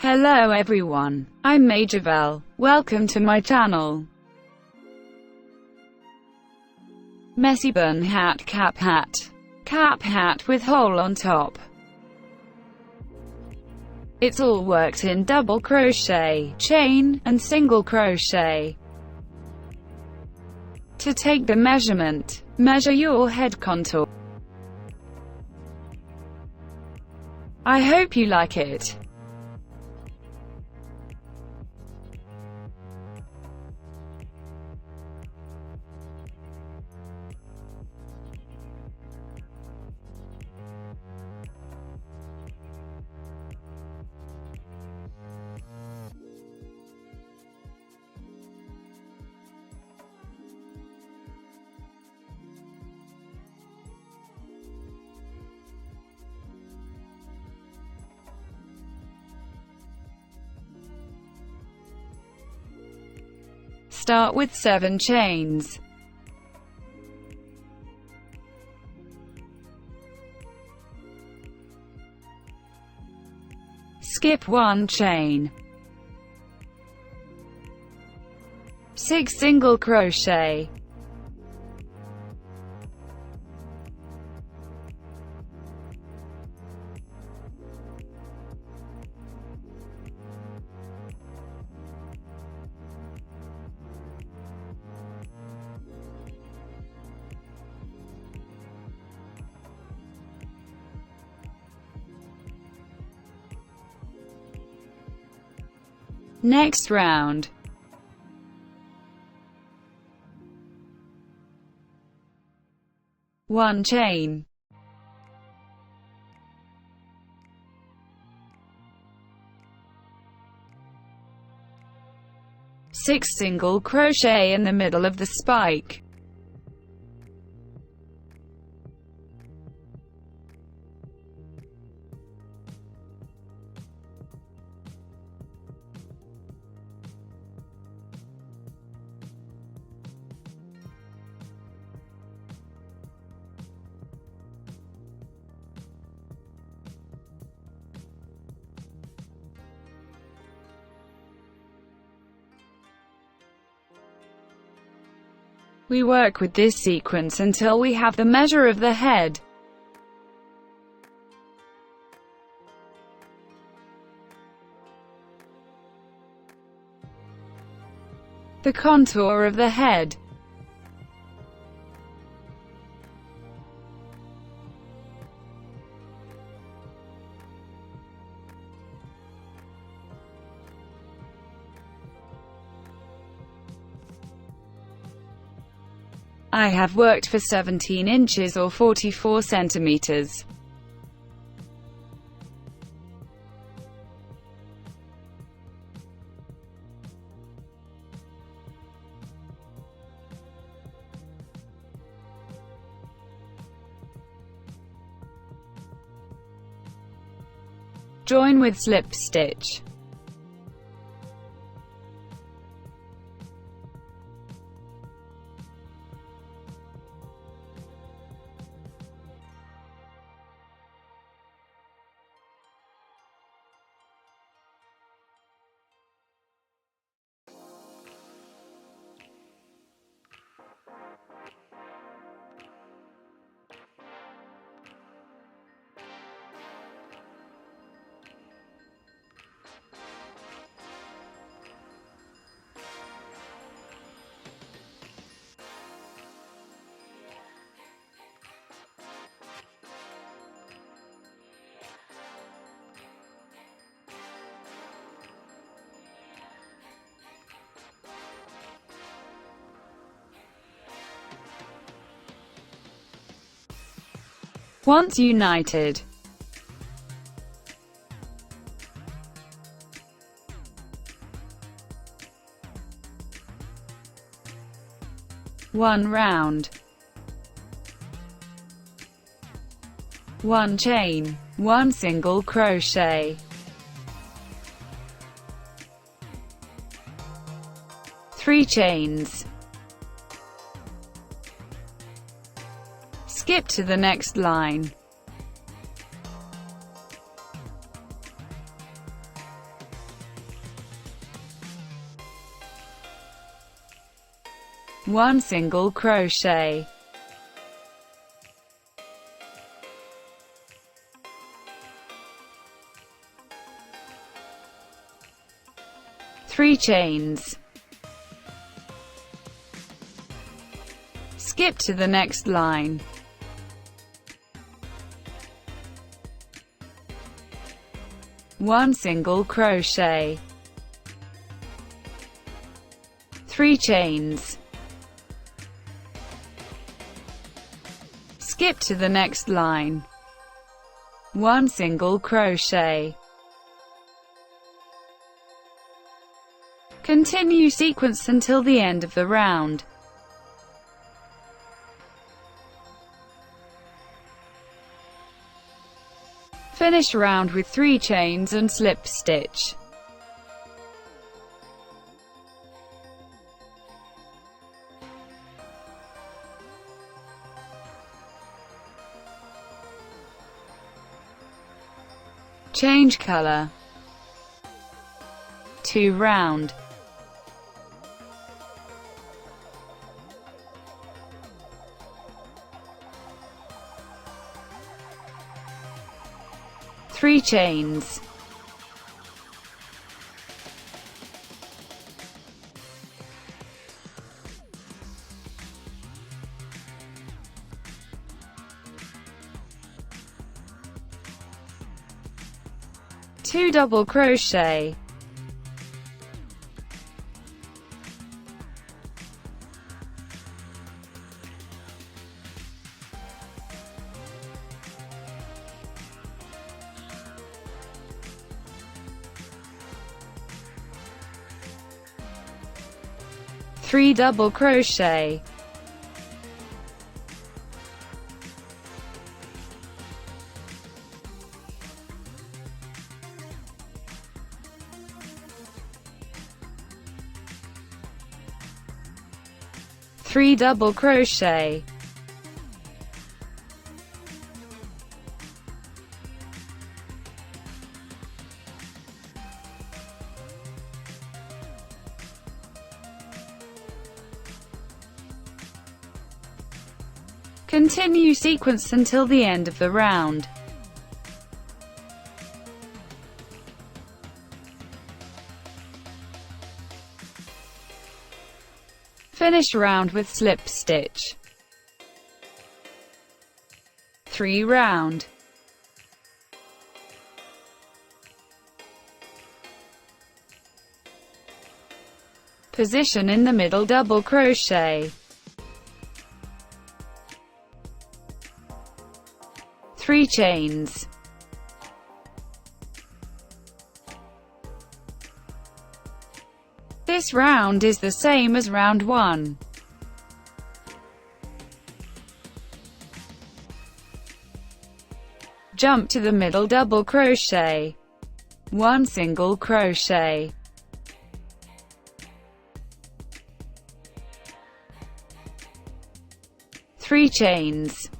Hello everyone, I'm Majovel. Welcome to my channel. Messy bun hat, cap hat with hole on top. It's all worked in double crochet, chain, and single crochet. To take the measurement, measure your head contour. I hope you like it. Start with 7 chains. Skip 1 chain. 6 single crochet. Next round. One chain. 6 single crochet in the middle of the spike. We work with this sequence until we have the measure of the head. The contour of the head. I have worked for 17 inches or 44 centimeters. Join with slip stitch. Once united, one round, one chain, one single crochet, 3 chains. Skip to the next line. 1 single crochet, three chains, skip to the next line, one single crochet, three chains, skip to the next line, one single crochet. Continue sequence until the end of the round. Finish round with 3 chains and slip stitch. Change color. 2 round. Three chains, two double crochet, three double crochet, three double crochet, continue sequence until the end of the round. Finish round with slip stitch. 3 round. Position in the middle double crochet. 3 chains. This round is the same as round 1. Jump to the middle double crochet. 1 single crochet. Three chains.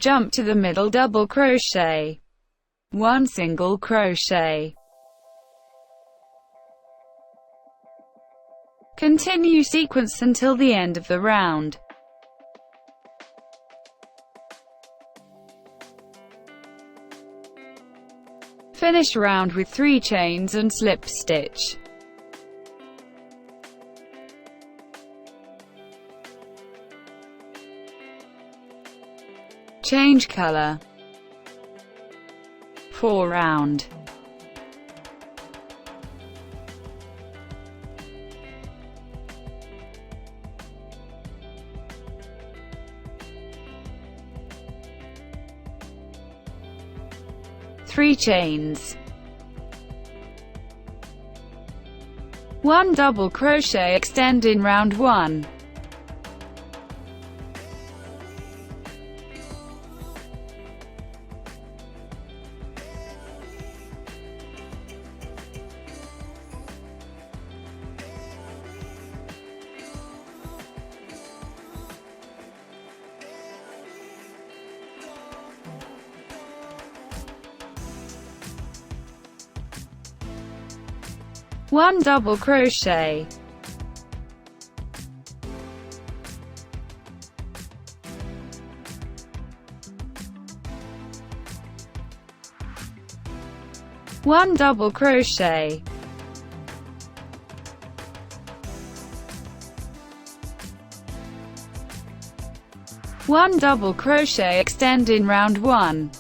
Jump to the middle double crochet. 1 single crochet. Continue sequence until the end of the round. Finish round with 3 chains and slip stitch. Change color. 4 round. Three chains. 1 double crochet, extend in round 1. 1 double crochet, 1 double crochet, 1 double crochet, extend in round 1.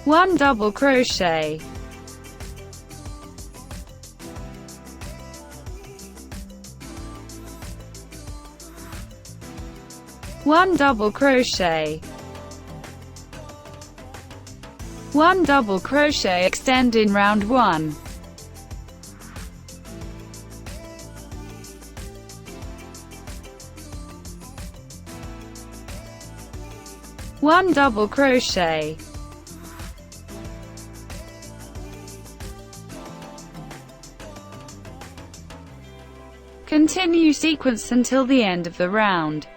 One double crochet, 1 double crochet, 1 double crochet, extend in round 1. One double crochet, continue sequence until the end of the round.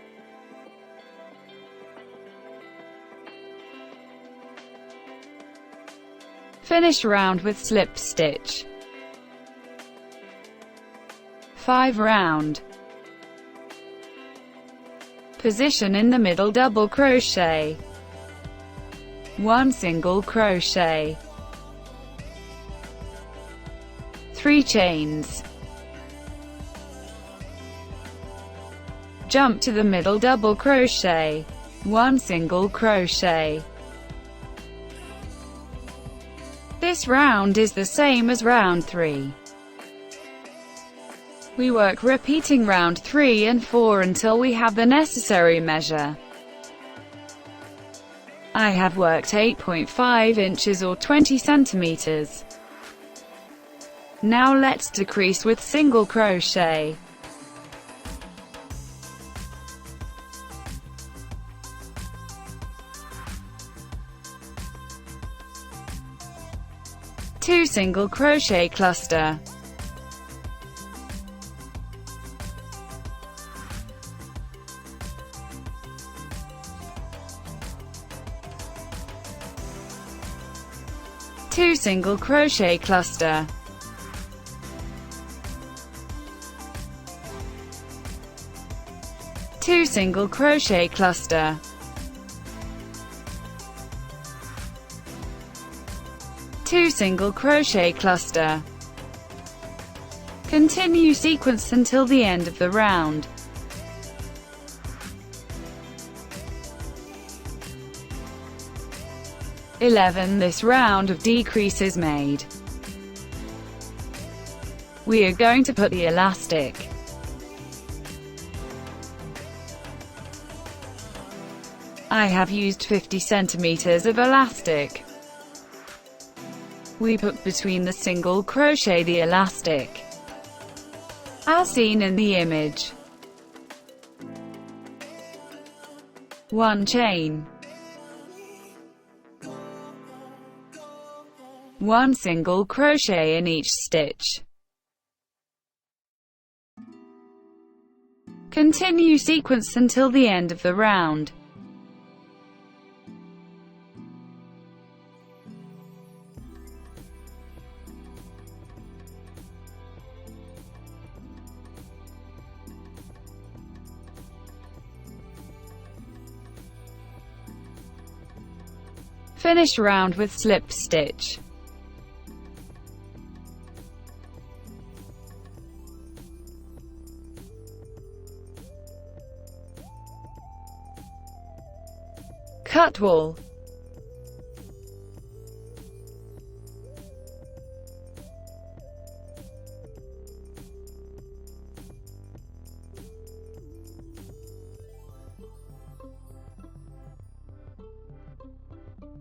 Finish round with slip stitch. 5 round. Position in the middle, double crochet, 1 single crochet, 3 chains, jump to the middle, double crochet, 1 single crochet. This round is the same as round 3. We work repeating round 3 and 4 until we have the necessary measure. I have worked 8.5 inches or 20 centimeters. Now let's decrease with single crochet. Two single crochet cluster, two single crochet cluster, two single crochet cluster, two single crochet cluster. Continue sequence until the end of the round. This round of decrease is made. We are going to put the elastic. I have used 50 centimeters of elastic. We put between the single crochet the elastic, as seen in the image. 1 chain, 1 single crochet in each stitch. Continue sequence until the end of the round. Finish round with slip stitch. Cut wool.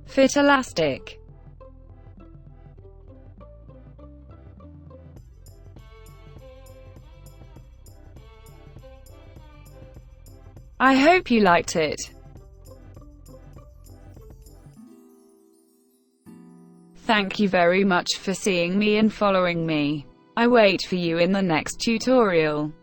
Fit elastic. I hope you liked it. Thank you very much for seeing me and following me. I wait for you in the next tutorial.